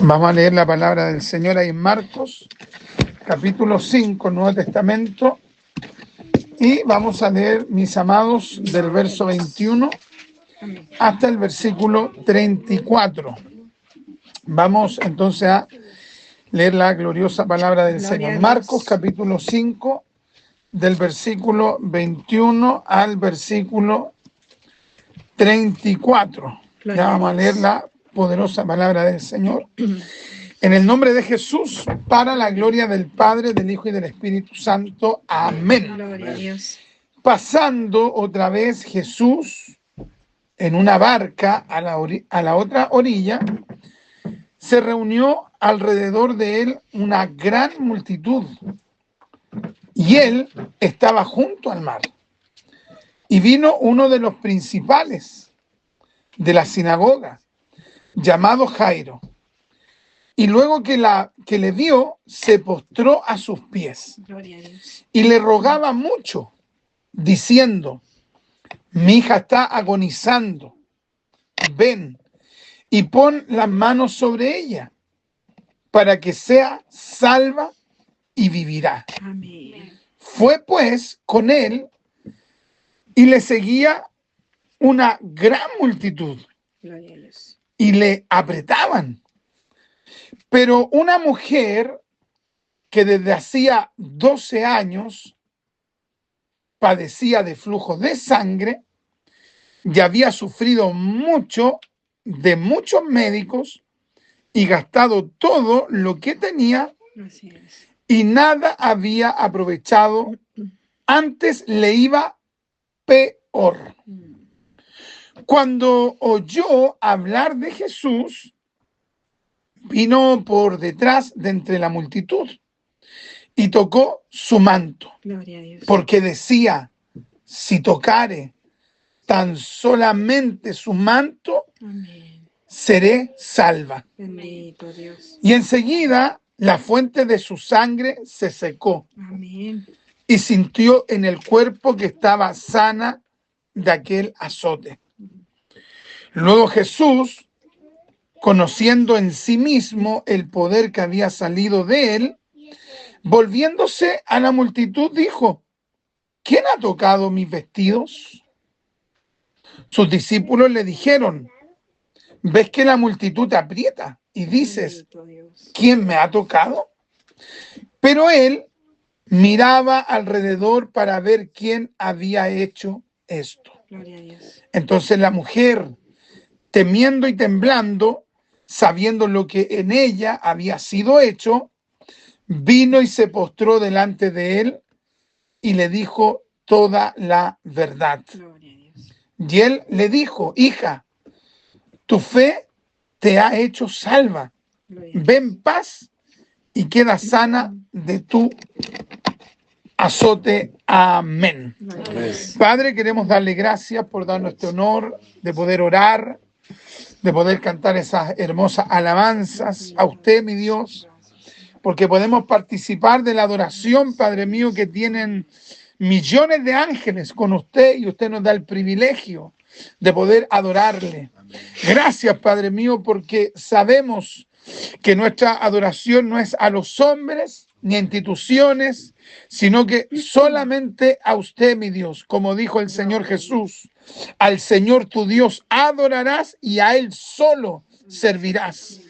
Vamos a leer la palabra del Señor ahí en Marcos, capítulo 5, Nuevo Testamento, y vamos a leer, mis amados, del verso 21 hasta el versículo 34. Vamos entonces a leer la gloriosa palabra del Señor. Marcos, capítulo 5, del versículo 21 al versículo 34. Ya vamos a leer la poderosa palabra del Señor. En el nombre de Jesús, para la gloria del Padre, del Hijo y del Espíritu Santo. Amén. Gloria a Dios. Pasando otra vez Jesús en una barca a la otra orilla, se reunió alrededor de él una gran multitud, y él estaba junto al mar. Y vino uno de los principales de la sinagoga, llamado Jairo, y luego que le vio, se postró a sus pies Gloria a Dios. y le rogaba mucho, diciendo: mi hija está agonizando, ven y pon las manos sobre ella, para que sea salva y vivirá. Amén. Fue pues con él, y le seguía una gran multitud, Gloria a Dios. y le apretaban. Pero una mujer que desde hacía 12 años padecía de flujo de sangre y había sufrido mucho de muchos médicos y gastado todo lo que tenía, Así es. y nada había aprovechado, antes le iba peor. Cuando oyó hablar de Jesús, vino por detrás de entre la multitud y tocó su manto, Gloria a Dios. porque decía: si tocare tan solamente su manto, Amén. seré salva. Bendito Dios. Y enseguida la fuente de su sangre se secó, Amén. y sintió en el cuerpo que estaba sana de aquel azote. Luego Jesús, conociendo en sí mismo el poder que había salido de él, volviéndose a la multitud, dijo: ¿quién ha tocado mis vestidos? Sus discípulos le dijeron: ¿ves que la multitud te aprieta y dices: Bendito Dios. ¿quién me ha tocado? Pero él miraba alrededor para ver quién había hecho esto. Gloria a Dios. Entonces la mujer, temiendo y temblando, sabiendo lo que en ella había sido hecho, vino y se postró delante de él y le dijo toda la verdad. Gloria a Dios. Y él le dijo: hija, tu fe te ha hecho salva. Gloria a Dios. Ve en paz y queda sana de tu azote. Amén. Gloria a Dios. Padre, queremos darle gracias por darnos este honor de poder orar, de poder cantar esas hermosas alabanzas a usted, mi Dios, porque podemos participar de la adoración, Padre mío, que tienen millones de ángeles con usted, y usted nos da el privilegio de poder adorarle. Gracias, Padre mío, porque sabemos que nuestra adoración no es a los hombres ni a instituciones, sino que solamente a usted, mi Dios. Como dijo el Señor Jesús: al Señor tu Dios adorarás y a Él solo servirás.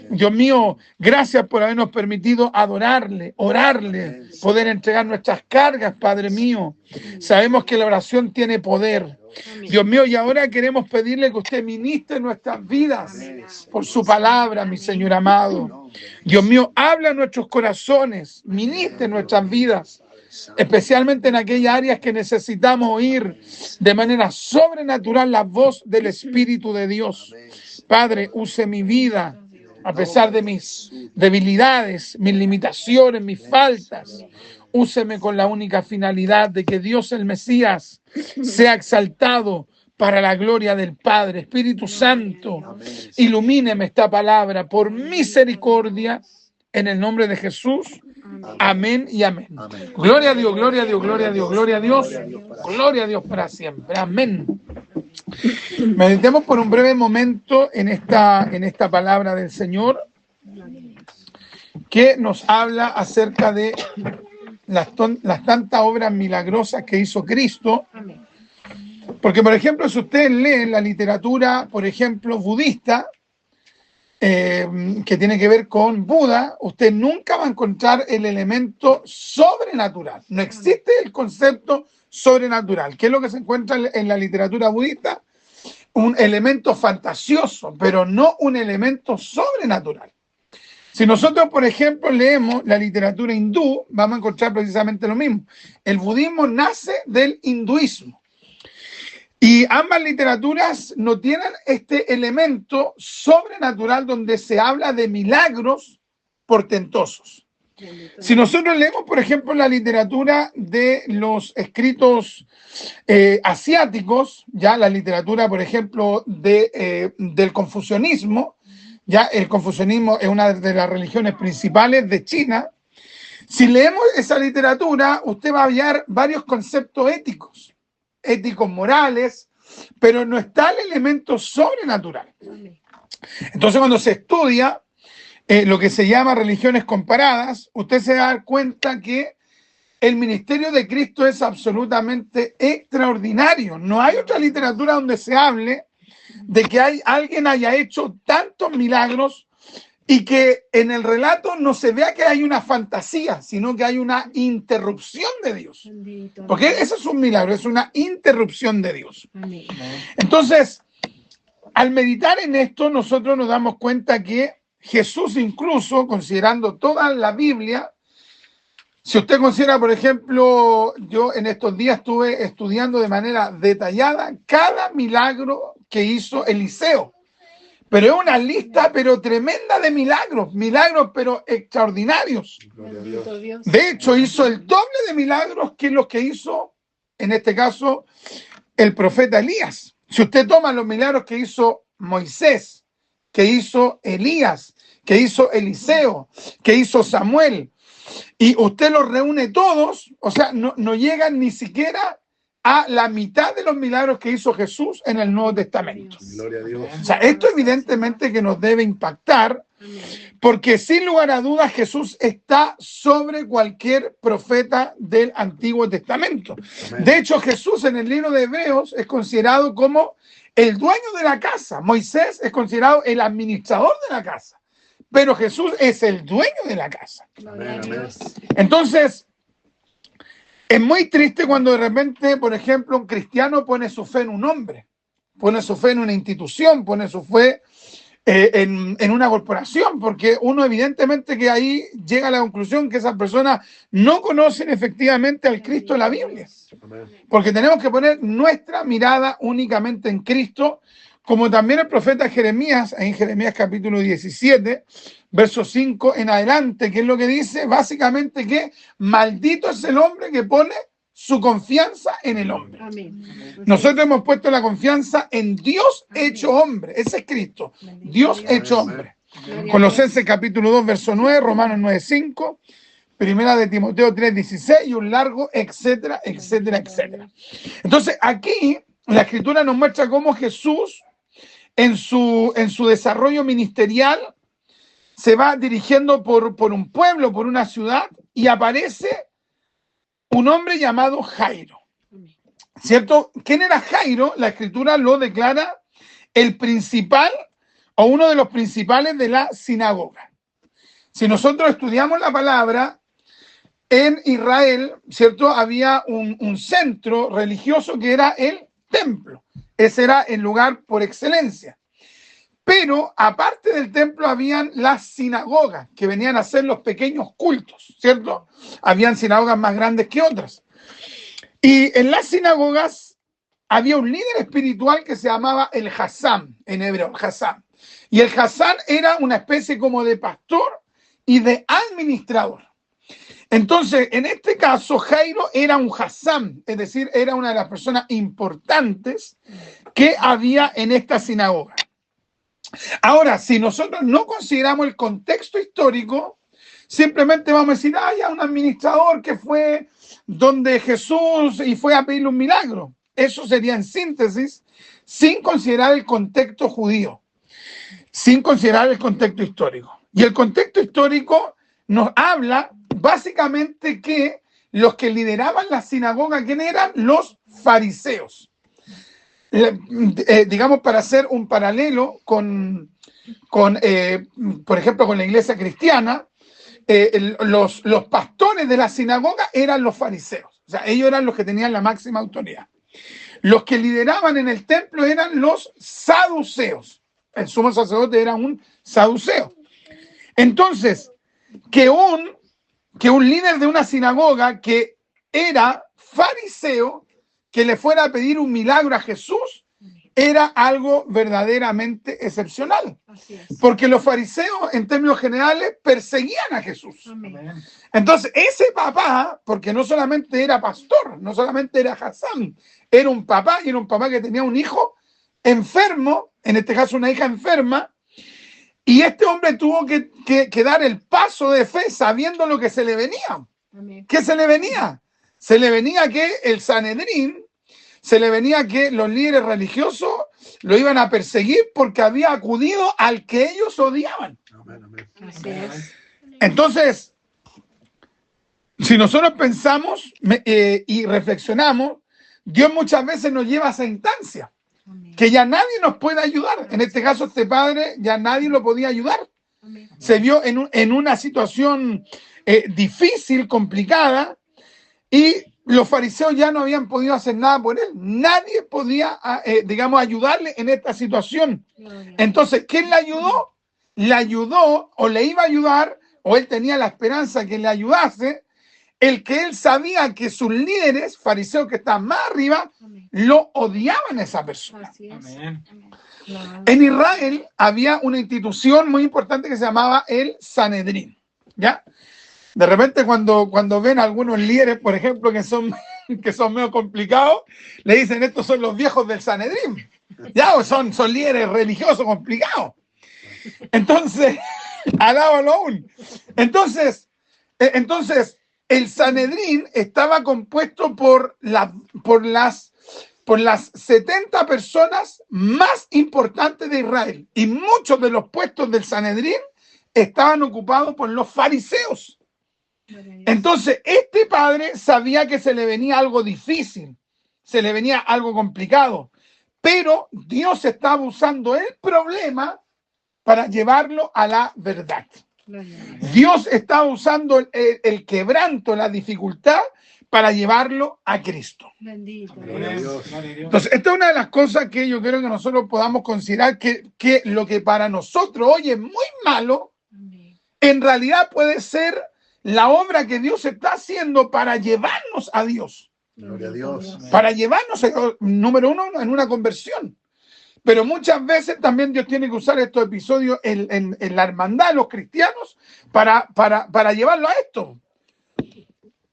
Dios mío, gracias por habernos permitido adorarle, orarle, poder entregar nuestras cargas, Padre mío. Sabemos que la oración tiene poder. Dios mío, y ahora queremos pedirle que usted ministre nuestras vidas por su palabra, mi Señor amado. Dios mío, habla a nuestros corazones, ministre nuestras vidas, especialmente en aquellas áreas que necesitamos oír de manera sobrenatural la voz del Espíritu de Dios. Padre, use mi vida a pesar de mis debilidades, mis limitaciones, mis faltas. Úseme con la única finalidad de que Dios el Mesías sea exaltado para la gloria del Padre. Espíritu Santo, ilumíneme esta palabra por misericordia, en el nombre de Jesús. Amén y amén. Gloria a Dios, gloria a Dios, gloria a Dios, gloria a Dios, gloria a Dios para siempre. Amén. Meditemos por un breve momento en esta palabra del Señor. que nos habla acerca de las tantas obras milagrosas que hizo Cristo. Porque, por ejemplo, si ustedes leen la literatura, por ejemplo, budista, que tiene que ver con Buda, usted nunca va a encontrar el elemento sobrenatural. No existe el concepto sobrenatural. ¿Qué es lo que se encuentra en la literatura budista? Un elemento fantasioso, pero no un elemento sobrenatural. Si nosotros, por ejemplo, leemos la literatura hindú, vamos a encontrar precisamente lo mismo. El budismo nace del hinduismo. Y ambas literaturas no tienen este elemento sobrenatural donde se habla de milagros portentosos. Si nosotros leemos, por ejemplo, la literatura de los escritos asiáticos, ya la literatura, por ejemplo, del confucianismo, ya el confucianismo es una de las religiones principales de China. Si leemos esa literatura, usted va a hallar varios conceptos éticos morales, pero no está el elemento sobrenatural. Entonces, cuando se estudia lo que se llama religiones comparadas, usted se va a dar cuenta que el ministerio de Cristo es absolutamente extraordinario. No hay otra literatura donde se hable de que alguien haya hecho tantos milagros y que en el relato no se vea que hay una fantasía, sino que hay una interrupción de Dios. Porque eso es un milagro, es una interrupción de Dios. Entonces, al meditar en esto, nosotros nos damos cuenta que Jesús, incluso considerando toda la Biblia, si usted considera, por ejemplo, yo en estos días estuve estudiando de manera detallada cada milagro que hizo Eliseo. Pero es una lista, pero tremenda de milagros, pero extraordinarios. De hecho, hizo el doble de milagros que los que hizo, en este caso, el profeta Elías. Si usted toma los milagros que hizo Moisés, que hizo Elías, que hizo Eliseo, que hizo Samuel, y usted los reúne todos, o sea, no llegan ni siquiera a la mitad de los milagros que hizo Jesús en el Nuevo Testamento. Gloria a Dios. O sea, esto evidentemente que nos debe impactar, porque sin lugar a dudas Jesús está sobre cualquier profeta del Antiguo Testamento. Amén. De hecho, Jesús en el libro de Hebreos es considerado como el dueño de la casa. Moisés es considerado el administrador de la casa, pero Jesús es el dueño de la casa. Amén, amén. Entonces, es muy triste cuando de repente, por ejemplo, un cristiano pone su fe en un hombre, pone su fe en una institución, pone su fe en una corporación, porque uno evidentemente que ahí llega a la conclusión que esas personas no conocen efectivamente al Cristo de la Biblia. Amén. Porque tenemos que poner nuestra mirada únicamente en Cristo, como también el profeta Jeremías, en Jeremías capítulo 17, verso 5 en adelante, que es lo que dice básicamente que maldito es el hombre que pone su confianza en el hombre. Nosotros hemos puesto la confianza en Dios hecho hombre, ese es Cristo, Dios hecho hombre. Colosenses capítulo 2, verso 9, Romanos 9, 5, Primera de Timoteo 3, 16 y un largo, etcétera, etcétera, etcétera. Entonces aquí la Escritura nos muestra cómo Jesús en su desarrollo ministerial se va dirigiendo por un pueblo, por una ciudad, y aparece un hombre llamado Jairo. ¿Cierto? ¿Quién era Jairo? La Escritura lo declara el principal o uno de los principales de la sinagoga. Si nosotros estudiamos la palabra, en Israel, ¿cierto? Había un centro religioso que era el templo. Ese era el lugar por excelencia. Pero aparte del templo habían las sinagogas, que venían a ser los pequeños cultos, ¿cierto? Habían sinagogas más grandes que otras. Y en las sinagogas había un líder espiritual que se llamaba el Hassán, en hebreo, Hassán. Y el Hassán era una especie como de pastor y de administrador. Entonces, en este caso, Jairo era un Hassán, es decir, era una de las personas importantes que había en esta sinagoga. Ahora, si nosotros no consideramos el contexto histórico, simplemente vamos a decir, ya un administrador que fue donde Jesús y fue a pedirle un milagro. Eso sería en síntesis, sin considerar el contexto judío, sin considerar el contexto histórico. Y el contexto histórico nos habla básicamente que los que lideraban la sinagoga, ¿quién eran? Los fariseos. Digamos, para hacer un paralelo por ejemplo, con la iglesia cristiana, los pastores de la sinagoga eran los fariseos. O sea, ellos eran los que tenían la máxima autoridad. Los que lideraban en el templo eran los saduceos. El sumo sacerdote era un saduceo. Entonces, que un líder de una sinagoga que era fariseo, que le fuera a pedir un milagro a Jesús, era algo verdaderamente excepcional. Así es. Porque los fariseos, en términos generales, perseguían a Jesús. Amén. Entonces, ese papá, porque no solamente era pastor, no solamente era Hassan, era un papá, y era un papá que tenía un hijo enfermo, en este caso una hija enferma, y este hombre tuvo que dar el paso de fe sabiendo lo que se le venía. Amén. ¿Qué se le venía? Se le venía que el Sanedrín, se le venía que los líderes religiosos lo iban a perseguir porque había acudido al que ellos odiaban. Así es. Entonces, si nosotros pensamos y reflexionamos, Dios muchas veces nos lleva a esa instancia, Amén. que ya nadie nos puede ayudar. En este caso, este padre ya nadie lo podía ayudar. Amén. Se vio en una situación difícil, complicada, y los fariseos ya no habían podido hacer nada por él. Nadie podía, digamos, ayudarle en esta situación. Gloria. Entonces, ¿quién le ayudó? Le ayudó, o le iba a ayudar, o él tenía la esperanza que le ayudase, el que él sabía que sus líderes, fariseos que están más arriba, Amén. lo odiaban a esa persona. Así es. Amén. Claro. En Israel había una institución muy importante que se llamaba el Sanedrín, ¿ya? De repente cuando ven a algunos líderes, por ejemplo, que son medio complicados, le dicen, estos son los viejos del Sanedrín, ¿ya? O son líderes religiosos complicados. Entonces, alábalo aún. Entonces, el Sanedrín estaba compuesto por las 70 personas más importantes de Israel. Y muchos de los puestos del Sanedrín estaban ocupados por los fariseos. Gloria a Dios. Entonces, este padre sabía que se le venía algo difícil, se le venía algo complicado, pero Dios estaba usando el problema para llevarlo a la verdad. Gloria a Dios. Dios estaba usando el quebranto, la dificultad, para llevarlo a Cristo. Bendito Gloria a Dios. Dios. Gloria a Dios. Entonces, esta es una de las cosas que yo creo que nosotros podamos considerar que lo que para nosotros hoy es muy malo, Amén. en realidad puede ser la obra que Dios está haciendo para llevarnos a Dios, Gloria a Bendito Dios. para llevarnos, número uno, en una conversión. Pero muchas veces también Dios tiene que usar estos episodios en la hermandad de los cristianos para llevarlo a esto.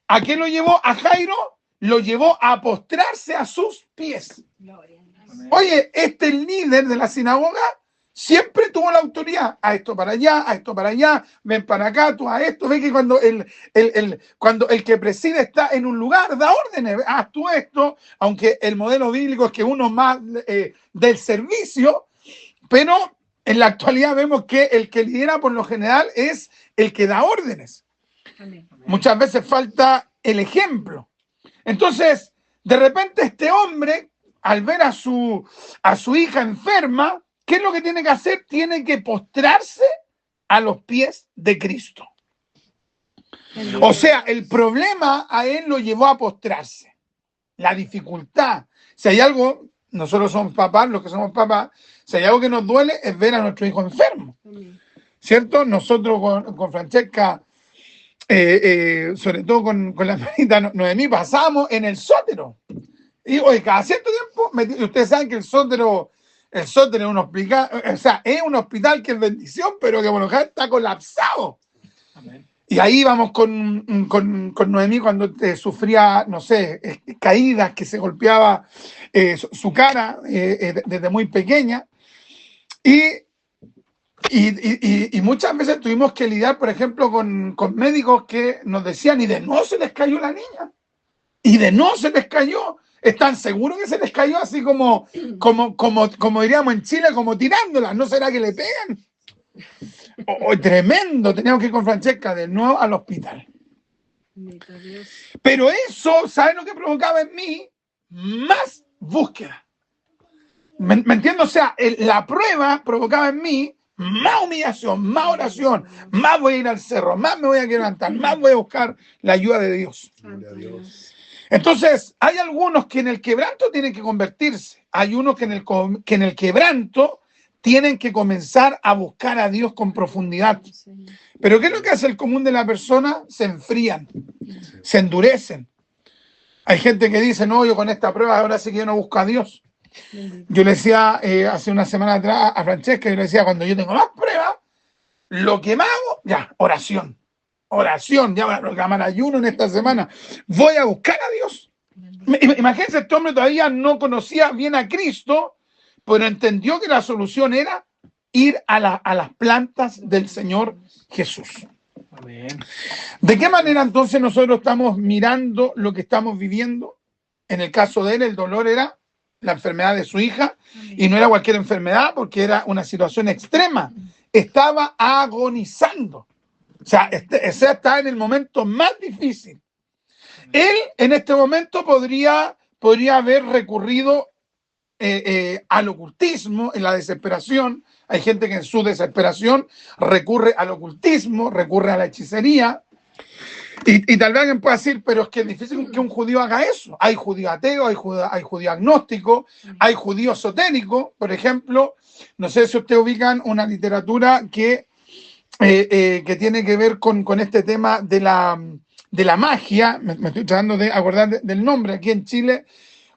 ¿A qué lo llevó? A Jairo lo llevó a postrarse a sus pies. Gloria a Dios. Amén. Oye, este líder de la sinagoga siempre tuvo la autoridad. A esto para allá, ven para acá, tú a esto. Ve que cuando el que preside está en un lugar, da órdenes. Haz tú esto, aunque el modelo bíblico es que uno más del servicio, pero en la actualidad vemos que el que lidera por lo general es el que da órdenes. Amén. Muchas veces falta el ejemplo. Entonces, de repente este hombre, al ver a su hija enferma, ¿qué es lo que tiene que hacer? Tiene que postrarse a los pies de Cristo. Bendito O sea, Dios. el problema a él lo llevó a postrarse. La dificultad. Si hay algo, nosotros somos papás, los que somos papás, si hay algo que nos duele es ver a nuestro hijo enfermo. Amén. ¿Cierto? Nosotros con Francesca, sobre todo con la hermanita Noemí, pasamos en el sótero. Y oye, cada cierto tiempo, ustedes saben que el sótero es un hospital, o sea, es un hospital que es bendición, pero que por lo general está colapsado. Amén. Y ahí vamos con Noemí cuando sufría, no sé, caídas, que se golpeaba su cara desde muy pequeña. Y muchas veces tuvimos que lidiar, por ejemplo, con médicos que nos decían, y de no se les cayó la niña, y de no se les cayó. ¿Están seguros que se les cayó así como diríamos en Chile, como tirándola? ¿No será que le pegan? Tremendo, teníamos que ir con Francesca de nuevo al hospital. Bendito Dios. Pero eso, ¿sabes lo que provocaba en mí? Más búsqueda. ¿Me entiendo? O sea, la prueba provocaba en mí más humillación, más oración, más voy a ir al cerro, más me voy a levantar, más voy a buscar la ayuda de Dios. Santo Dios. Entonces, hay algunos que en el quebranto tienen que convertirse. Hay unos que en el quebranto tienen que comenzar a buscar a Dios con profundidad. Señor. Pero ¿qué es lo que hace el común de la persona? Se enfrían, se endurecen. Hay gente que dice, no, yo con esta prueba ahora sí que yo no busco a Dios. Bendito. Yo le decía hace una semana atrás a Francesca, yo le decía, cuando yo tengo más pruebas, lo que más hago, ya, oración. Oración, ya voy a proclamar ayuno en esta semana. Voy a buscar a Dios. Bendito. Imagínense, este hombre todavía no conocía bien a Cristo, pero entendió que la solución era ir a las plantas del Señor Jesús. Amén. ¿De qué manera entonces nosotros estamos mirando lo que estamos viviendo? En el caso de él, el dolor era la enfermedad de su hija, y no era cualquier enfermedad porque era una situación extrema. Estaba agonizando. O sea, está en el momento más difícil. Él en este momento podría haber recurrido al ocultismo en la desesperación. Hay gente que en su desesperación recurre al ocultismo, recurre a la hechicería. Y tal vez alguien pueda decir, pero es que es difícil que un judío haga eso. Hay judío ateo, hay judío agnóstico, hay judío esotérico. Por ejemplo, no sé si ustedes ubican una literatura que tiene que ver con este tema de la magia. Me estoy tratando de acordar del nombre. Aquí en Chile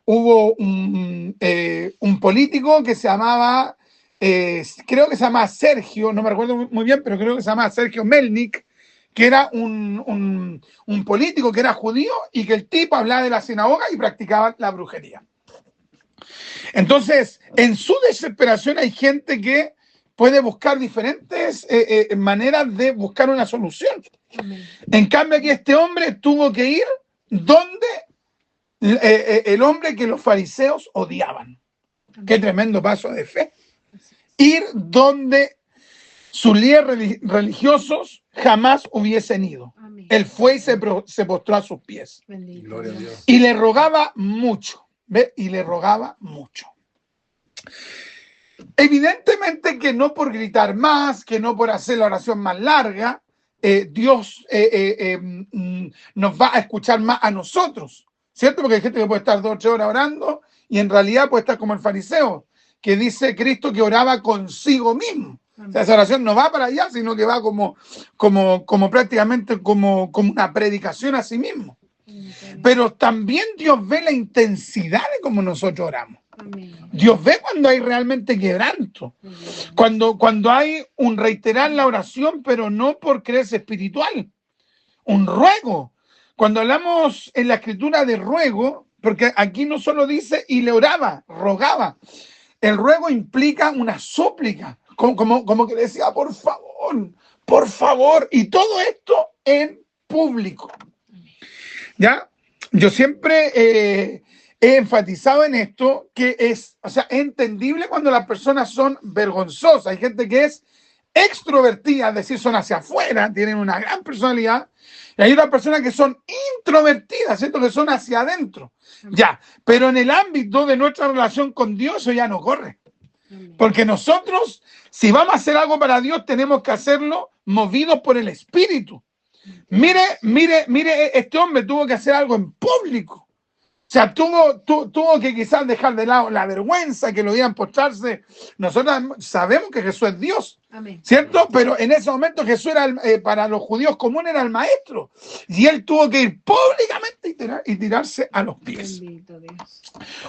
hubo un político que se llamaba, creo que se llamaba Sergio, no me recuerdo muy bien, pero creo que se llamaba Sergio Melnik, que era un político que era judío y que el tipo hablaba de la sinagoga y practicaba la brujería. Entonces, en su desesperación hay gente que puede buscar diferentes maneras de buscar una solución. Amén. En cambio, aquí este hombre tuvo que ir donde el hombre que los fariseos odiaban. Qué tremendo paso de fe. Ir donde sus líderes religiosos jamás hubiesen ido. Amén. Él fue y se postró a sus pies. Bendito Gloria a Dios. Dios. Y le rogaba mucho. ¿Ve? Y le rogaba mucho. Evidentemente que no por gritar más, que no por hacer la oración más larga, Dios nos va a escuchar más a nosotros, ¿cierto? Porque hay gente que puede estar 2 o 3 horas orando y en realidad puede estar como el fariseo, que dice Cristo que oraba consigo mismo. O sea, esa oración no va para allá, sino que va como prácticamente como una predicación a sí mismo. Bendito Dios. Pero también Dios ve la intensidad de cómo nosotros oramos. Amén. Dios ve cuando hay realmente quebranto, cuando hay un reiterar la oración, pero no por creerse espiritual, un ruego. Cuando hablamos en la escritura de ruego, porque aquí no solo dice y le oraba, rogaba. El ruego implica una súplica, como que decía, por favor, y todo esto en público. ¿Ya? Yo siempre he enfatizado en esto, que es entendible cuando las personas son vergonzosas. Hay gente que es extrovertida, es decir, son hacia afuera, tienen una gran personalidad, y hay otras personas que son introvertidas, ¿cierto? Que son hacia adentro. Ya, pero en el ámbito de nuestra relación con Dios, eso ya no corre. Amén. Porque nosotros, si vamos a hacer algo para Dios, tenemos que hacerlo movidos por el Espíritu. Mire, este hombre tuvo que hacer algo en público. O sea, tuvo que quizás dejar de lado la vergüenza, que lo iban a postrarse. Nosotros sabemos que Jesús es Dios, Amén. ¿cierto? Pero en ese momento Jesús era para los judíos comunes era el maestro. Y él tuvo que ir públicamente y tirarse a los pies. Bendito Dios.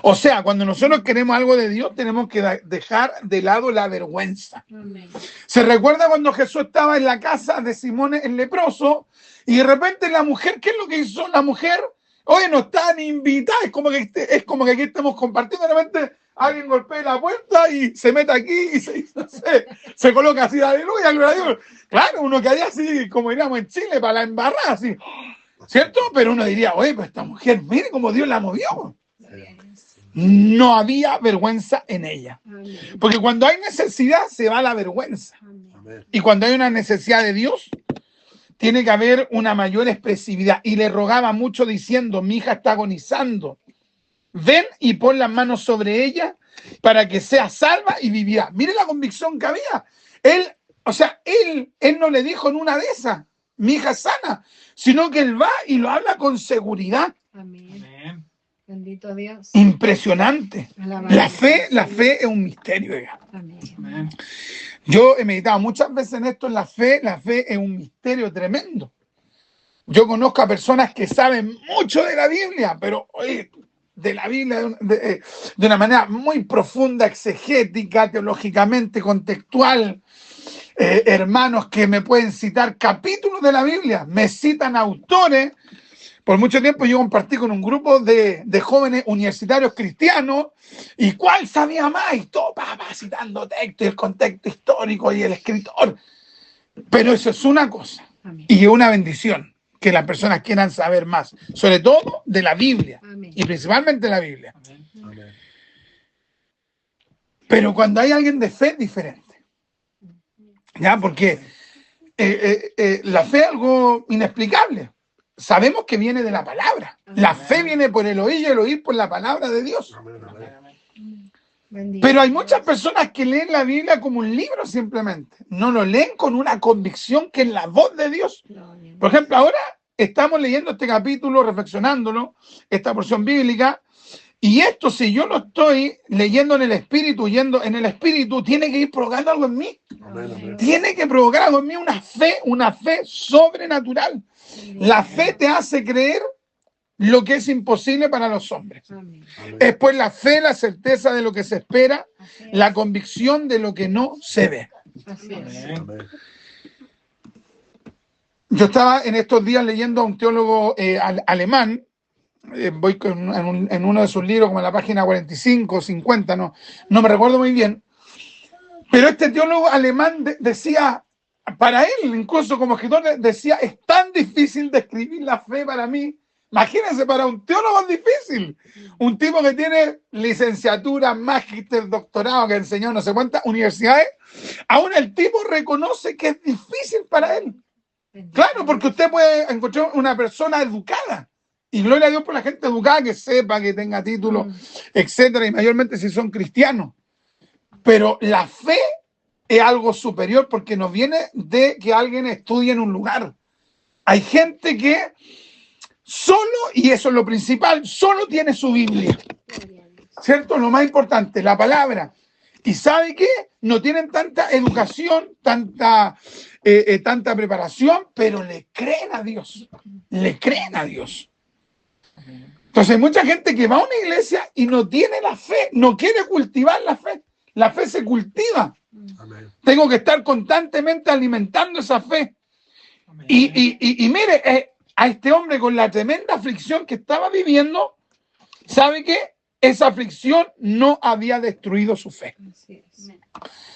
O sea, cuando nosotros queremos algo de Dios, tenemos que dejar de lado la vergüenza. Amén. ¿Se recuerda cuando Jesús estaba en la casa de Simón el leproso y de repente la mujer, qué es lo que hizo la mujer? Oye, no están invitadas, es como que aquí estamos compartiendo, de repente alguien golpea la puerta y se mete aquí y se coloca así, aleluya, gloria a Dios. Claro, uno quedaría así, como diríamos en Chile, para la embarrada, así, ¿cierto? Pero uno diría, oye, pues esta mujer, mire cómo Dios la movió. No había vergüenza en ella. Amén. Porque cuando hay necesidad, se va la vergüenza. Amén. Y cuando hay una necesidad de Dios, tiene que haber una mayor expresividad. Y le rogaba mucho diciendo, mi hija está agonizando. Ven y pon las manos sobre ella para que sea salva y vivirá. Mire la convicción que había. Él no le dijo en una de esas, mi hija es sana, sino que él va y lo habla con seguridad. Amén. Bendito Dios. Impresionante. Alabado. La fe es un misterio. Amén. Yo he meditado muchas veces en esto, en la fe es un misterio tremendo. Yo conozco a personas que saben mucho de la Biblia, pero oye, de la Biblia de una manera muy profunda, exegética, teológicamente contextual. Hermanos que me pueden citar capítulos de la Biblia, me citan autores. Por mucho tiempo yo compartí con un grupo de jóvenes universitarios cristianos y cuál sabía más y todo, citando textos y el contexto histórico y el escritor. Pero eso es una cosa. Amén. Y es una bendición que las personas quieran saber más, sobre todo de la Biblia. Amén. Y principalmente de la Biblia. Amén. Pero cuando hay alguien de fe es diferente. ¿Ya? Porque la fe es algo inexplicable. Sabemos que viene de la palabra. La fe viene por el oír y el oír por la palabra de Dios. Amén, amén. Bendito Pero hay muchas Dios. personas que leen la Biblia como un libro simplemente. No lo leen con una convicción que es la voz de Dios. Gloria. Por ejemplo, ahora estamos leyendo este capítulo, reflexionándolo, esta porción bíblica, y esto, si yo lo estoy leyendo en el Espíritu, yendo en el Espíritu, tiene que ir provocando algo en mí. Amén, amén. Tiene que provocar algo en mí, una fe sobrenatural. La fe te hace creer lo que es imposible para los hombres. Amén. Amén. Es pues la fe, la certeza de lo que se espera, Así es. la convicción de lo que no se ve. Así es. Amén. Yo estaba en estos días leyendo a un teólogo alemán, voy en uno de sus libros, como en la página 45 o 50, no me recuerdo muy bien, pero este teólogo alemán decía, para él, incluso como escritor, decía, es tan difícil describir la fe para mí. Imagínense, para un teólogo es difícil. Un tipo que tiene licenciatura, magíster, doctorado, que enseñó no sé cuántas universidades, aún el tipo reconoce que es difícil para él. Bendito Claro, porque Dios. usted puede encontrar una persona educada. Y gloria a Dios por la gente educada que sepa, que tenga títulos, etcétera, y mayormente si son cristianos. Pero la fe es algo superior porque no viene de que alguien estudie en un lugar. Hay gente que solo, y eso es lo principal, solo tiene su Biblia. Gloria a Dios. ¿Cierto? Lo más importante, la palabra. Y ¿sabe qué? No tienen tanta educación, tanta preparación, pero le creen a Dios. Le creen a Dios. Entonces hay mucha gente que va a una iglesia y no tiene la fe, no quiere cultivar la fe. La fe se cultiva. Amén. Tengo que estar constantemente alimentando esa fe. Y mire, a este hombre con la tremenda aflicción que estaba viviendo, ¿sabe qué? Esa aflicción no había destruido su fe. Así es.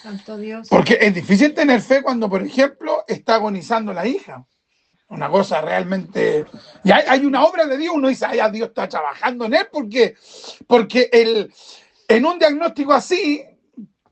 Santo Dios. Porque es difícil tener fe cuando, por ejemplo, está agonizando la hija. Una cosa realmente... Y hay una obra de Dios, uno dice, ay, Dios está trabajando en él, porque en un diagnóstico así,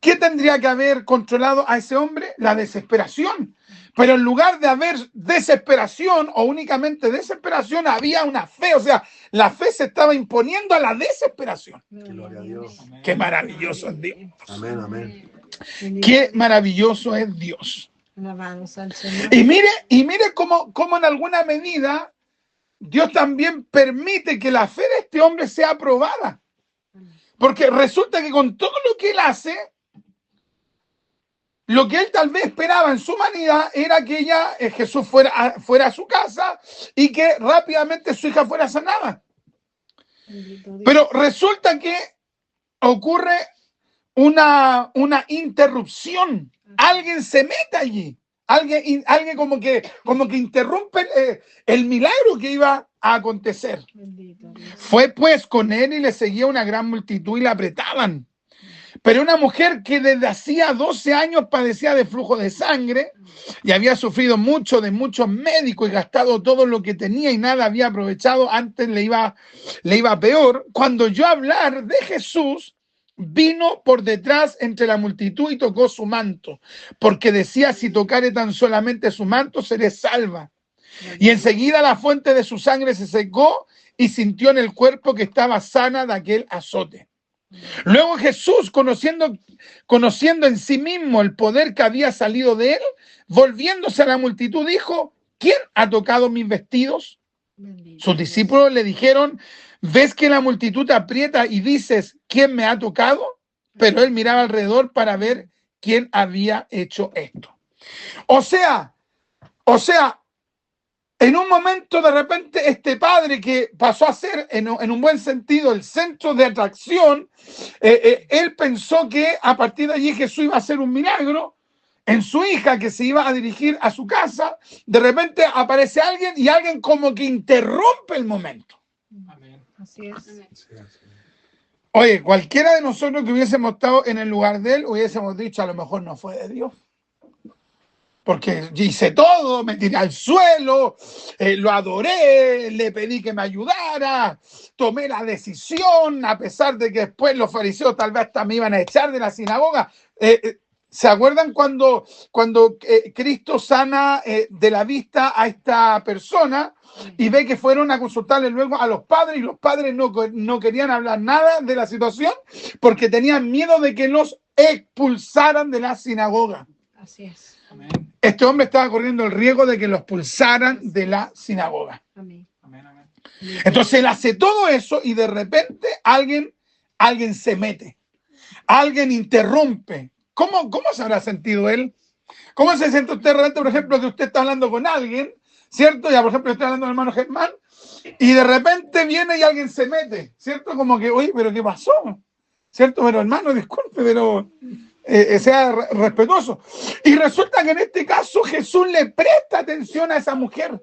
¿qué tendría que haber controlado a ese hombre? La desesperación. Pero en lugar de haber desesperación o únicamente desesperación, había una fe. O sea, la fe se estaba imponiendo a la desesperación. Gloria a Dios. Qué maravilloso es Dios. Amén, amén. Bendito. Qué maravilloso es Dios. Alabados al Señor. Y mire cómo en alguna medida Dios también permite que la fe de este hombre sea aprobada. Porque resulta que con todo lo que él hace, lo que él tal vez esperaba en su humanidad era que Jesús fuera a su casa y que rápidamente su hija fuera sanada. Bendito Dios. Pero resulta que ocurre una interrupción. Alguien se mete allí. Alguien como que interrumpe el milagro que iba a acontecer. Bendito Dios. Fue pues con él y le seguía una gran multitud y la apretaban. Pero una mujer que desde hacía 12 años padecía de flujo de sangre y había sufrido mucho de muchos médicos y gastado todo lo que tenía y nada había aprovechado, antes le iba peor. Cuando oyó hablar de Jesús, vino por detrás entre la multitud y tocó su manto, porque decía, si tocare tan solamente su manto, seré salva. Y enseguida la fuente de su sangre se secó y sintió en el cuerpo que estaba sana de aquel azote. Luego Jesús, conociendo en sí mismo el poder que había salido de él, volviéndose a la multitud, dijo, ¿quién ha tocado mis vestidos? Sus discípulos le dijeron, ¿ves que la multitud te aprieta y dices, ¿quién me ha tocado? Pero él miraba alrededor para ver quién había hecho esto. O sea, en un momento de repente este padre que pasó a ser en un buen sentido el centro de atracción, él pensó que a partir de allí Jesús iba a hacer un milagro en su hija que se iba a dirigir a su casa. De repente aparece alguien y alguien como que interrumpe el momento. Así es. Oye, cualquiera de nosotros que hubiésemos estado en el lugar de él hubiésemos dicho, a lo mejor no fue de Dios. Porque hice todo, me tiré al suelo, lo adoré, le pedí que me ayudara, tomé la decisión, a pesar de que después los fariseos tal vez hasta me iban a echar de la sinagoga. ¿Se acuerdan cuando Cristo sana de la vista a esta persona y ve que fueron a consultarle luego a los padres y los padres no querían hablar nada de la situación porque tenían miedo de que los expulsaran de la sinagoga? Así es. Este hombre estaba corriendo el riesgo de que lo expulsaran de la sinagoga. Amén. Entonces él hace todo eso y de repente alguien se mete, alguien interrumpe. ¿Cómo se habrá sentido él? ¿Cómo se siente usted realmente, por ejemplo, que usted está hablando con alguien, ¿cierto? Ya, por ejemplo, estoy hablando con el hermano Germán y de repente viene y alguien se mete, ¿cierto? Como que, oye, ¿pero qué pasó? ¿Cierto? Pero hermano, disculpe, pero... sea respetuoso. Y resulta que en este caso Jesús le presta atención a esa mujer.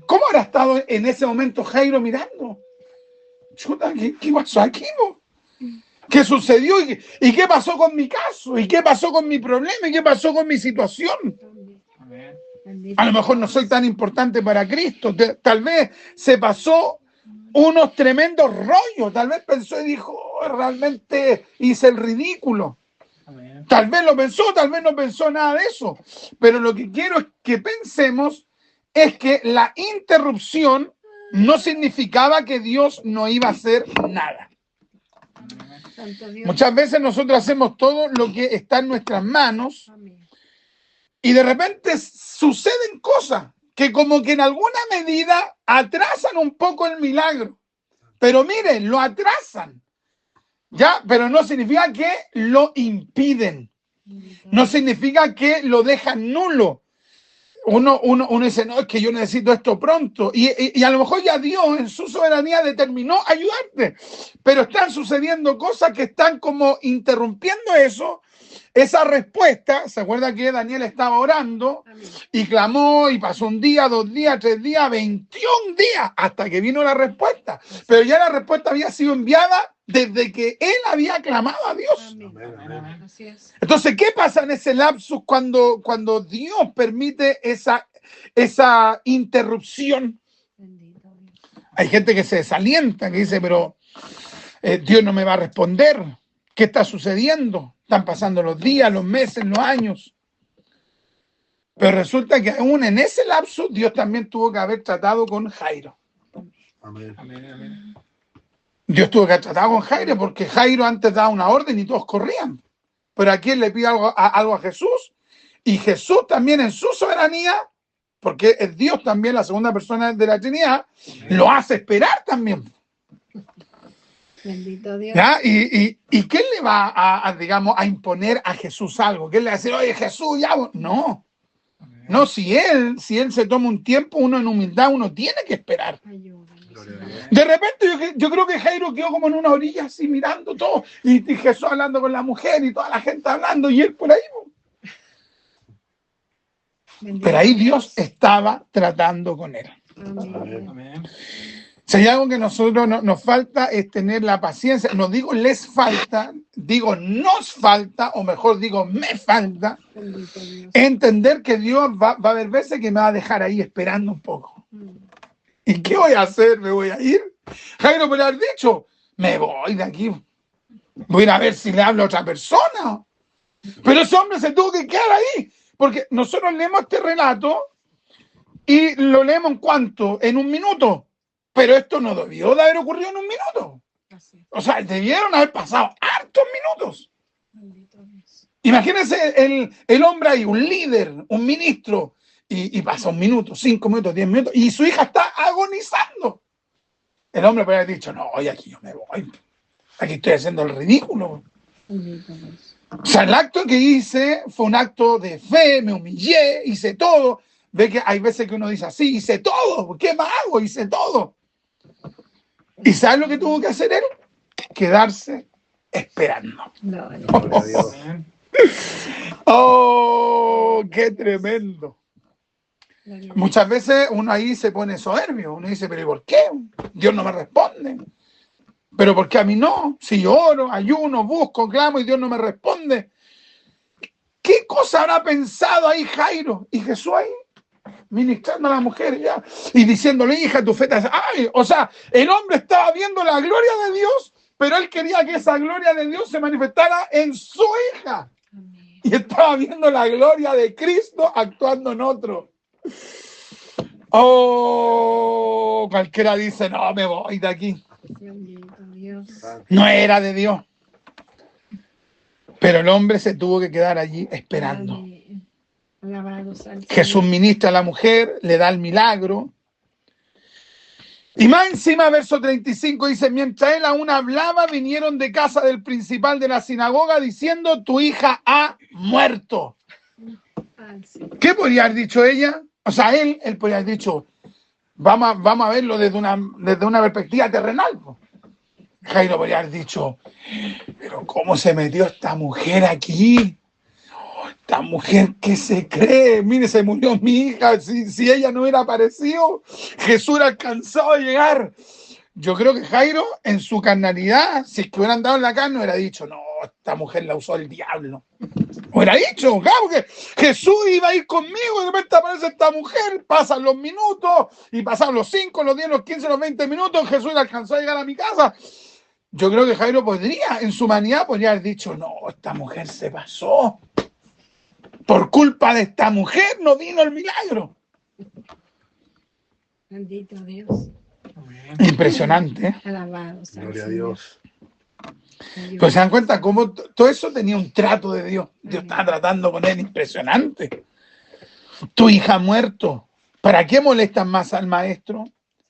¿Cómo habrá estado en ese momento Jairo mirando? Chuta, ¿qué pasó aquí? ¿Qué sucedió? ¿Y qué pasó con mi caso? ¿Y qué pasó con mi problema? ¿Y qué pasó con mi situación? A lo mejor no soy tan importante para Cristo. Tal vez se pasó unos tremendos rollos. Tal vez pensó y dijo, oh, realmente hice el ridículo. Tal vez lo pensó, tal vez no pensó nada de eso. Pero lo que quiero es que pensemos es que la interrupción no significaba que Dios no iba a hacer nada. Muchas veces nosotros hacemos todo lo que está en nuestras manos y de repente suceden cosas que como que en alguna medida atrasan un poco el milagro. Pero miren, lo atrasan. Ya, pero no significa que lo impiden. No significa que lo dejan nulo. Uno dice, no, es que yo necesito esto pronto. Y a lo mejor ya Dios en su soberanía determinó ayudarte. Pero están sucediendo cosas que están como interrumpiendo eso. Esa respuesta, ¿se acuerda que Daniel estaba orando y clamó y pasó un día, 2 días, 3 días, 21 días hasta que vino la respuesta? Pero ya la respuesta había sido enviada desde que él había clamado a Dios. Amén. Así es. Entonces, ¿qué pasa en ese lapsus cuando Dios permite esa interrupción? Bendito Dios. Hay gente que se desalienta, que dice, pero Dios no me va a responder. ¿Qué está sucediendo? Están pasando los días, los meses, los años. Pero resulta que aún en ese lapso Dios también tuvo que haber tratado con Jairo. Amén. Dios tuvo que haber tratado con Jairo porque Jairo antes daba una orden y todos corrían. Pero aquí él le pide algo a Jesús y Jesús también en su soberanía, porque es Dios también, la segunda persona de la Trinidad, lo hace esperar también. Bendito Dios. ¿Ya? ¿Y quién le va a imponer a Jesús algo? ¿Quién le va a decir, oye, Jesús, ya? No. No, si él se toma un tiempo, uno en humildad, uno tiene que esperar. Ayúdanos. Gloria a Dios. De repente yo creo que Jairo quedó como en una orilla así mirando todo, y Jesús hablando con la mujer y toda la gente hablando, y él por ahí. Bendito Pero ahí Dios estaba tratando con él. Amén. Amén. Si hay algo que nosotros nos falta es tener la paciencia. No digo les falta, digo nos falta, o mejor digo me falta, Bendito Dios. entender que Dios va a haber veces que me va a dejar ahí esperando un poco. ¿Y qué voy a hacer? ¿Me voy a ir? Jairo puede haber dicho, me voy de aquí. Voy a ir a ver si le hablo a otra persona. Pero ese hombre se tuvo que quedar ahí. Porque nosotros leemos este relato y lo leemos en cuánto, en un minuto. Pero esto no debió de haber ocurrido en un minuto. Así es. O sea, debieron haber pasado hartos minutos. Bendito Dios. Imagínense el hombre ahí, un líder, un ministro, y pasa un minuto, 5 minutos, 10 minutos, y su hija está agonizando. El hombre puede haber dicho, no, hoy aquí yo me voy. Aquí estoy haciendo el ridículo. Bendito Dios. O sea, el acto que hice fue un acto de fe, me humillé, hice todo. Ve que hay veces que uno dice así, hice todo, ¿qué más hago? Hice todo. ¿Y sabes lo que tuvo que hacer él? Quedarse esperando. Gloria. Gloria a Dios. ¡Oh, qué tremendo! Gloria. Muchas veces uno ahí se pone soberbio, uno dice, pero ¿y por qué? Dios no me responde. ¿Pero por qué a mí no? Si yo oro, ayuno, busco, clamo y Dios no me responde. ¿Qué cosa habrá pensado ahí Jairo? Y Jesús ahí, ministrando a la mujer ya, y diciéndole, hija, tu fe te hace... ¡Ay! O sea, el hombre estaba viendo la gloria de Dios, pero él quería que esa gloria de Dios se manifestara en su hija. Amén. Y estaba viendo la gloria de Cristo actuando en otro. Oh, cualquiera dice, no, me voy de aquí. Bendito Dios. No era de Dios. Pero el hombre se tuvo que quedar allí esperando. Amén. Alabado sea el Jesús Señor. ministra a la mujer, le da el milagro. Y más encima, verso 35 dice, mientras él aún hablaba, vinieron de casa del principal de la sinagoga diciendo, tu hija ha muerto. Al Señor. ¿Qué podría haber dicho ella? O sea, él podría haber dicho, vamos a verlo desde una perspectiva terrenal. Po. Jairo podría haber dicho, pero ¿cómo se metió esta mujer aquí? Esta mujer que se cree, mire, se murió mi hija, si ella no hubiera aparecido, Jesús hubiera alcanzado a llegar. Yo creo que Jairo, en su carnalidad, si es que hubiera andado en la carne, hubiera dicho, no, esta mujer la usó el diablo. Hubiera dicho, claro, que Jesús iba a ir conmigo y de repente aparece esta mujer, pasan los minutos, y pasan los 5, los 10, los 15, los 20 minutos, Jesús alcanzó a llegar a mi casa. Yo creo que Jairo podría, en su humanidad, podría haber dicho, no, esta mujer se pasó. Por culpa de esta mujer no vino el milagro. Bendito Dios. Amén. Impresionante, ¿eh? Alabado sea el Gloria a Señor. Dios. Pero se dan cuenta cómo todo eso tenía un trato de Dios. Dios estaba tratando con él, impresionante. Tu hija ha muerto. ¿Para qué molestan más al maestro?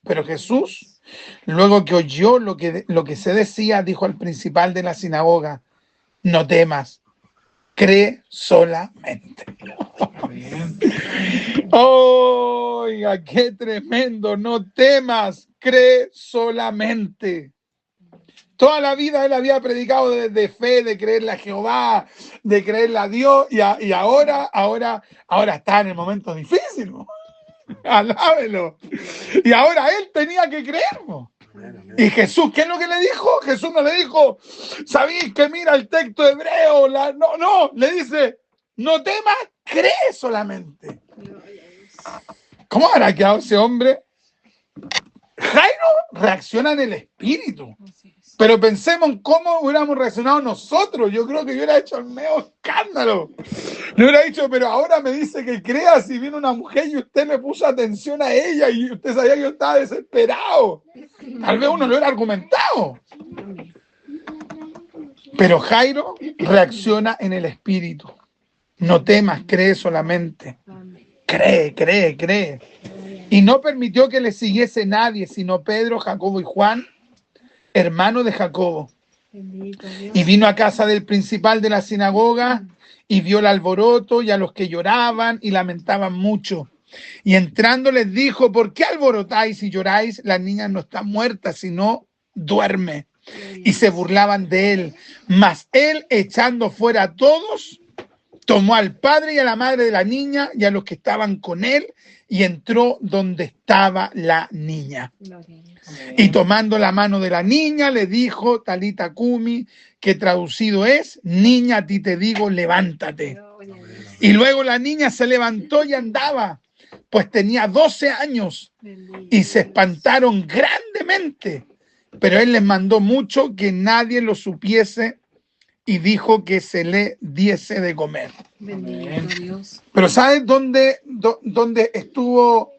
Pero Jesús, luego que oyó lo que se decía, dijo al principal de la sinagoga, no temas, cree solamente. Amén. Oiga, qué tremendo, no temas, cree solamente. Toda la vida él había predicado de fe, de creerle a Jehová, de creerle a Dios, y ahora está en el momento difícil. ¿No? Alábelo. Y ahora él tenía que creer. ¿No? Amén, amén. Y Jesús, ¿qué es lo que le dijo? Jesús no le dijo, ¿sabéis que mira el texto hebreo? No, le dice, no temas, cree solamente. Gloria a Dios. ¿Cómo habrá quedado ese hombre? Jairo reacciona en el espíritu. Así es. Pero pensemos en cómo hubiéramos reaccionado nosotros. Yo creo que yo hubiera hecho el medio escándalo. Le hubiera dicho, pero ahora me dice que crea si viene una mujer y usted me puso atención a ella y usted sabía que yo estaba desesperado. Tal vez uno lo hubiera argumentado. Amén. Pero Jairo reacciona en el espíritu. No temas, cree solamente. Amén. Cree. Gloria Y no permitió que le siguiese nadie, sino Pedro, Jacobo y Juan, hermanos de Jacobo. Bendito Dios. Y vino a casa del principal de la sinagoga y vio el alboroto y a los que lloraban y lamentaban mucho. Y entrando les dijo, ¿por qué alborotáis y lloráis? La niña no está muerta, sino duerme. Y se burlaban de él. Mas él, echando fuera a todos, tomó al padre y a la madre de la niña y a los que estaban con él y entró donde estaba la niña. Gloria a Dios. Y tomando la mano de la niña, le dijo, Talita Cumi, que traducido es, niña, a ti te digo, levántate. Gloria a Dios. Y luego la niña se levantó y andaba, pues tenía 12 años, Bendito y se Dios. espantaron grandemente pero él les mandó mucho que nadie lo supiese y dijo que se le diese de comer. Bendito Dios. Pero ¿sabes dónde estuvo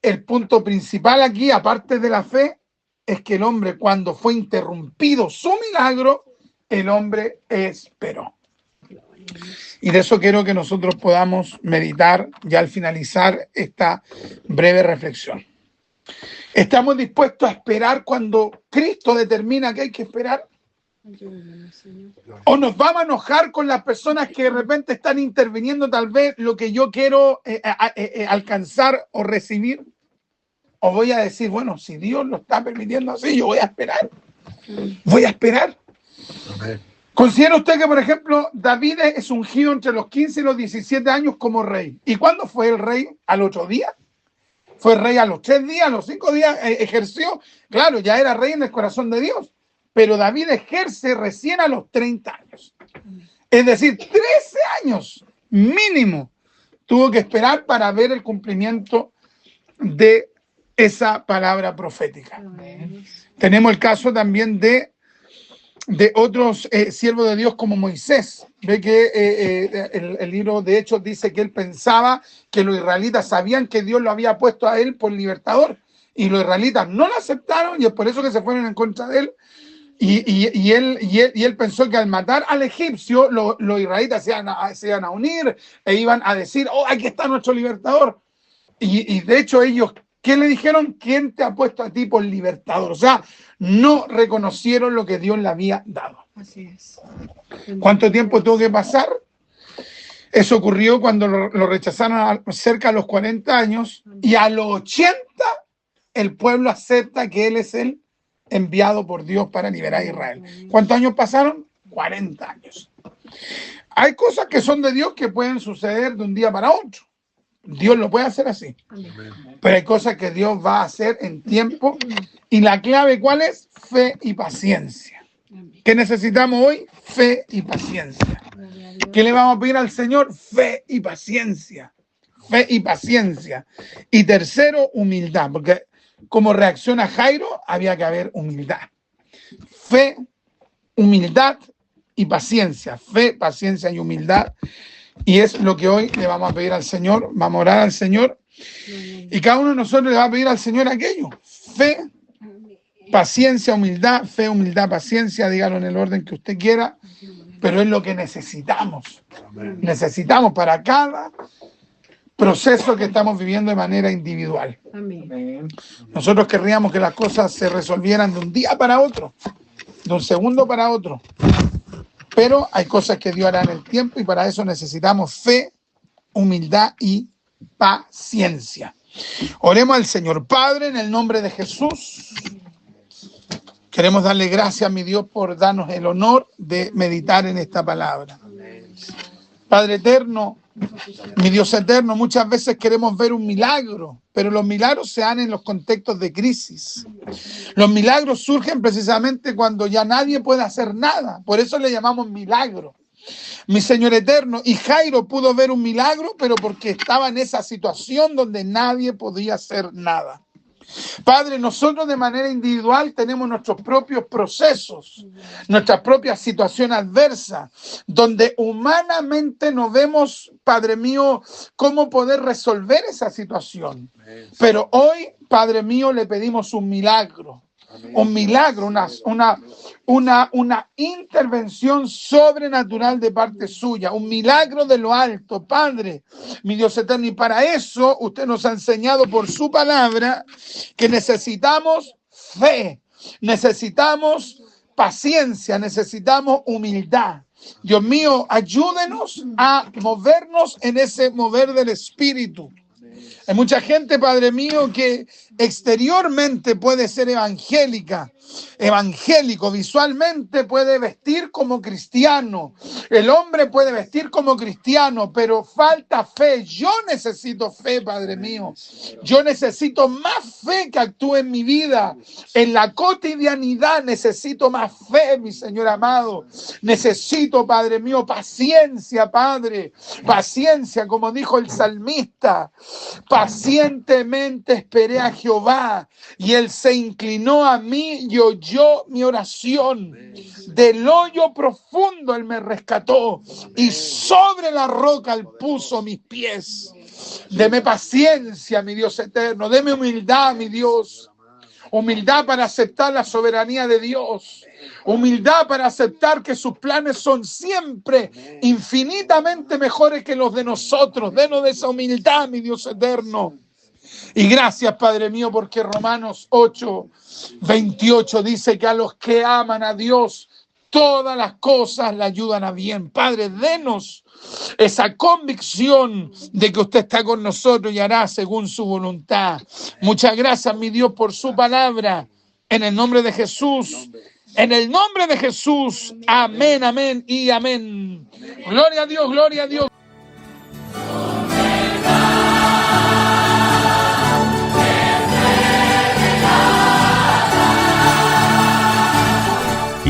el punto principal aquí, aparte de la fe? Es que el hombre, cuando fue interrumpido su milagro, el hombre esperó. Y de eso quiero que nosotros podamos meditar ya al finalizar esta breve reflexión. ¿Estamos dispuestos a esperar cuando Cristo determina que hay que esperar? Ayúdanos, Señor. ¿O nos vamos a enojar con las personas que de repente están interviniendo tal vez lo que yo quiero alcanzar o recibir? ¿O voy a decir, bueno, si Dios lo está permitiendo así, yo voy a esperar? Voy a esperar. Amén. ¿Considera usted que, por ejemplo, David es ungido entre los 15 y los 17 años como rey? ¿Y cuándo fue el rey? ¿Al otro día? ¿Fue rey a los 3 días, a los 5 días? ¿Ejerció? Claro, ya era rey en el corazón de Dios. Pero David ejerce recién a los 30 años. Es decir, 13 años mínimo tuvo que esperar para ver el cumplimiento de esa palabra profética. Tenemos el caso también de otros siervos de Dios como Moisés. Ve que el libro de Hechos dice que él pensaba que los israelitas sabían que Dios lo había puesto a él por libertador. Y los israelitas no lo aceptaron y es por eso que se fueron en contra de él. Y él pensó que al matar al egipcio, los israelitas se iban a unir e iban a decir, oh, aquí está nuestro libertador. Y de hecho ellos, ¿qué le dijeron? ¿Quién te ha puesto a ti por libertador? O sea, no reconocieron lo que Dios le había dado. Así es. ¿Cuánto tiempo tuvo que pasar? Eso ocurrió cuando lo rechazaron cerca de los 40 años y a los 80 el pueblo acepta que él es el enviado por Dios para liberar a Israel. ¿Cuántos años pasaron? 40 años. Hay cosas que son de Dios que pueden suceder de un día para otro. Dios lo puede hacer así. Pero hay cosas que Dios va a hacer en tiempo. Y la clave, ¿cuál es? Fe y paciencia. ¿Qué necesitamos hoy? Fe y paciencia. ¿Qué le vamos a pedir al Señor? Fe y paciencia. Fe y paciencia. Y tercero, humildad. Porque como reacción a Jairo, había que haber humildad. Fe, humildad y paciencia. Fe, paciencia y humildad. Y es lo que hoy le vamos a pedir al Señor. Vamos a orar al Señor. Y cada uno de nosotros le va a pedir al Señor aquello. Fe, paciencia, humildad. Fe, humildad, paciencia. Dígalo en el orden que usted quiera. Pero es lo que necesitamos. Amén. Necesitamos para cada proceso que estamos viviendo de manera individual. Amén. Nosotros querríamos que las cosas se resolvieran de un día para otro, de un segundo para otro. Pero hay cosas que Dios hará en el tiempo y para eso necesitamos fe, humildad y paciencia. Oremos al Señor. Padre, en el nombre de Jesús. Queremos darle gracias, mi Dios, por darnos el honor de meditar en esta palabra. Padre eterno, mi Dios eterno, muchas veces queremos ver un milagro, pero los milagros se dan en los contextos de crisis. Los milagros surgen precisamente cuando ya nadie puede hacer nada. Por eso le llamamos milagro. Mi Señor eterno, y Jairo pudo ver un milagro, pero porque estaba en esa situación donde nadie podía hacer nada. Padre, nosotros de manera individual tenemos nuestros propios procesos, nuestra propia situación adversa, donde humanamente no vemos, Padre mío, cómo poder resolver esa situación. Pero hoy, Padre mío, le pedimos un milagro. Un milagro, una intervención sobrenatural de parte suya, un milagro de lo alto, Padre, mi Dios eterno. Y para eso usted nos ha enseñado por su palabra que necesitamos fe, necesitamos paciencia, necesitamos humildad. Dios mío, ayúdenos a movernos en ese mover del Espíritu. Hay mucha gente, Padre mío, que exteriormente puede ser evangélico, visualmente puede vestir como cristiano. El hombre puede vestir como cristiano, pero falta fe. Yo necesito fe, Padre mío. Yo necesito más fe que actúe en mi vida. En la cotidianidad necesito más fe, mi Señor amado. Necesito, Padre mío, paciencia, Padre. Paciencia, como dijo el salmista. Pacientemente esperé a Jehová y él se inclinó a mí y oyó mi oración. Del hoyo profundo él me rescató y sobre la roca él puso mis pies. Deme paciencia, mi Dios eterno. Deme humildad, mi Dios. Humildad para aceptar la soberanía de Dios. Humildad para aceptar que sus planes son siempre infinitamente mejores que los de nosotros. Denos de esa humildad, mi Dios eterno. Y gracias, Padre mío, porque Romanos 8:28 dice que a los que aman a Dios, todas las cosas le ayudan a bien. Padre, denos esa convicción de que usted está con nosotros y hará según su voluntad. Muchas gracias, mi Dios, por su palabra. En el nombre de Jesús. En el nombre de Jesús. Amén, amén y amén. Gloria a Dios, gloria a Dios.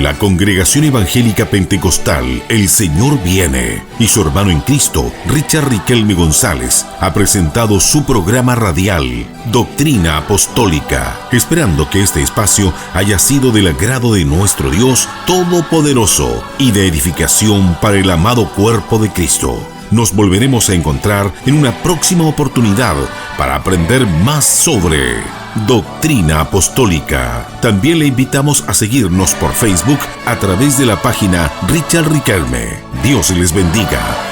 La Congregación Evangélica Pentecostal El Señor Viene y su hermano en Cristo, Richard Riquelme González, ha presentado su programa radial, Doctrina Apostólica, esperando que este espacio haya sido del agrado de nuestro Dios Todopoderoso y de edificación para el amado cuerpo de Cristo. Nos volveremos a encontrar en una próxima oportunidad para aprender más sobre Doctrina Apostólica. También le invitamos a seguirnos por Facebook a través de la página Richard Riquelme. Dios les bendiga.